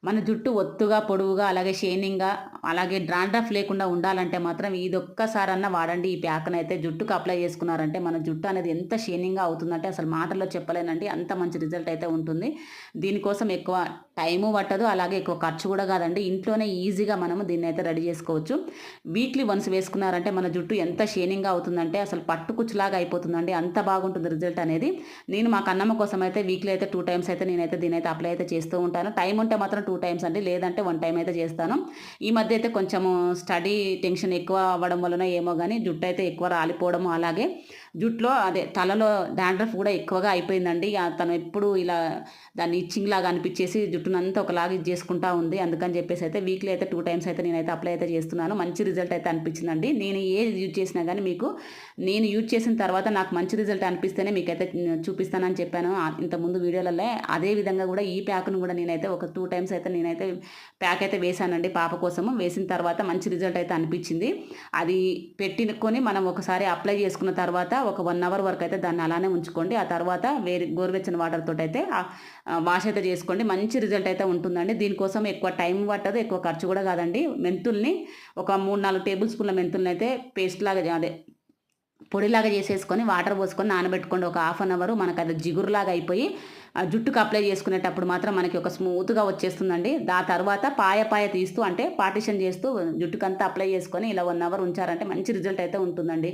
మన జుట్టు ఒత్తుగా, పొడవుగా, అలాగే షైనింగ్‌గా, అలాగే డాండ్రఫ్ లేకుండా ఉండాలంటే మాత్రం ఇదొక్కసారన్నా వాడండి. ఈ ప్యాక్‌నైతే జుట్టుకి అప్లై చేసుకున్నారంటే మన జుట్టు అనేది ఎంత షైనింగ్‌గా అవుతుందంటే అసలు మాటల్లో చెప్పలేనండి. అంత మంచి రిజల్ట్ అయితే ఉంటుంది. దీనికోసం ఎక్కువ టైము పట్టదు. అలాగే ఎక్కువ ఖర్చు కూడా కాదండి. ఇంట్లోనే ఈజీగా మనము దీన్నైతే రెడీ చేసుకోవచ్చు. వీక్లీ వన్స్ వేసుకున్నారంటే మన జుట్టు ఎంత షైనింగ్‌గా అవుతుందంటే అసలు పట్టుకుచ్చులాగా అయిపోతుందండి. అంత బాగుంటుంది రిజల్ట్ అనేది. నేను మా కన్నమ్మ కోసం అయితే వీక్లీ అయితే 2 టైమ్స్ అయితే నేనైతే దీనైతే అప్లై అయితే చేస్తూ ఉంటాను. టైం ఉంటే మాత్రం 2 టైమ్స్ అండి. లేదంటే 1 టైమ్ అయితే చేస్తాను. ఈ మధ్య అయితే కొంచెము స్టడీ టెన్షన్ ఎక్కువ అవ్వడం వలన ఏమో గాని జుట్టయితే ఎక్కువ రాలిపోవడము, అలాగే జుట్టులో అదే తలలో డాండ్రఫ్ కూడా ఎక్కువగా అయిపోయిందండి. తను ఎప్పుడు ఇలా దాన్ని ఇచ్చింగ్ లాగా అనిపిచ్చేసి జుట్టునంతా ఒకలాగా ఇది చేసుకుంటా ఉంది. అందుకని చెప్పేసి అయితే వీక్లీ అయితే 2 టైమ్స్ అయితే నేనైతే అప్లై అయితే చేస్తున్నాను. మంచి రిజల్ట్ అయితే అనిపించిందండి. నేను ఏది యూజ్ చేసినా గానీ మీకు నేను యూజ్ చేసిన తర్వాత నాకు మంచి రిజల్ట్ అనిపిస్తేనే మీకైతే చూపిస్తానని చెప్పాను. ఇంతకుముందు వీడియోలలో అదే విధంగా కూడా ఈ ప్యాక్‌ను కూడా నేనైతే ఒక 2 టైమ్స్ అయితే నేనైతే ప్యాక్ అయితే వేశానండి పాప కోసము. వేసిన తర్వాత మంచి రిజల్ట్ అయితే అనిపిచ్చింది. అది పెట్టినుకొని మనం ఒకసారి అప్లై చేసుకున్న తర్వాత ఒక 1 అవర్ వరకు అయితే దాన్ని అలానే ఉంచుకోండి. ఆ తర్వాత వేరే గోరువెచ్చని వాటర్ తోటైతే వాష్ అయితే చేసుకోండి. మంచి రిజల్ట్ అయితే ఉంటుందండి. దీనికోసం ఎక్కువ టైం పట్టదు. ఎక్కువ ఖర్చు కూడా కాదండి. మెంతుల్ని ఒక 3, 4 టేబుల్ స్పూన్ల మెంతుల్నయితే పేస్ట్ లాగా అదే పొడిలాగా చేసేసుకొని వాటర్ పోసుకొని నానబెట్టుకోండి. ఒక హాఫ్ అన్ అవర్ మనకది జిగురులాగా అయిపోయి జుట్టుకి అప్లై చేసుకునేటప్పుడు మాత్రం మనకి ఒక స్మూత్‌గా వచ్చేస్తుందండి. తర్వాత పాయ పాయ తీస్తూ అంటే పార్టిషన్ చేస్తూ జుట్టుకంతా అప్లై చేసుకొని ఇలా 1 అవర్ ఉంచారంటే మంచి రిజల్ట్ అయితే ఉంటుందండి.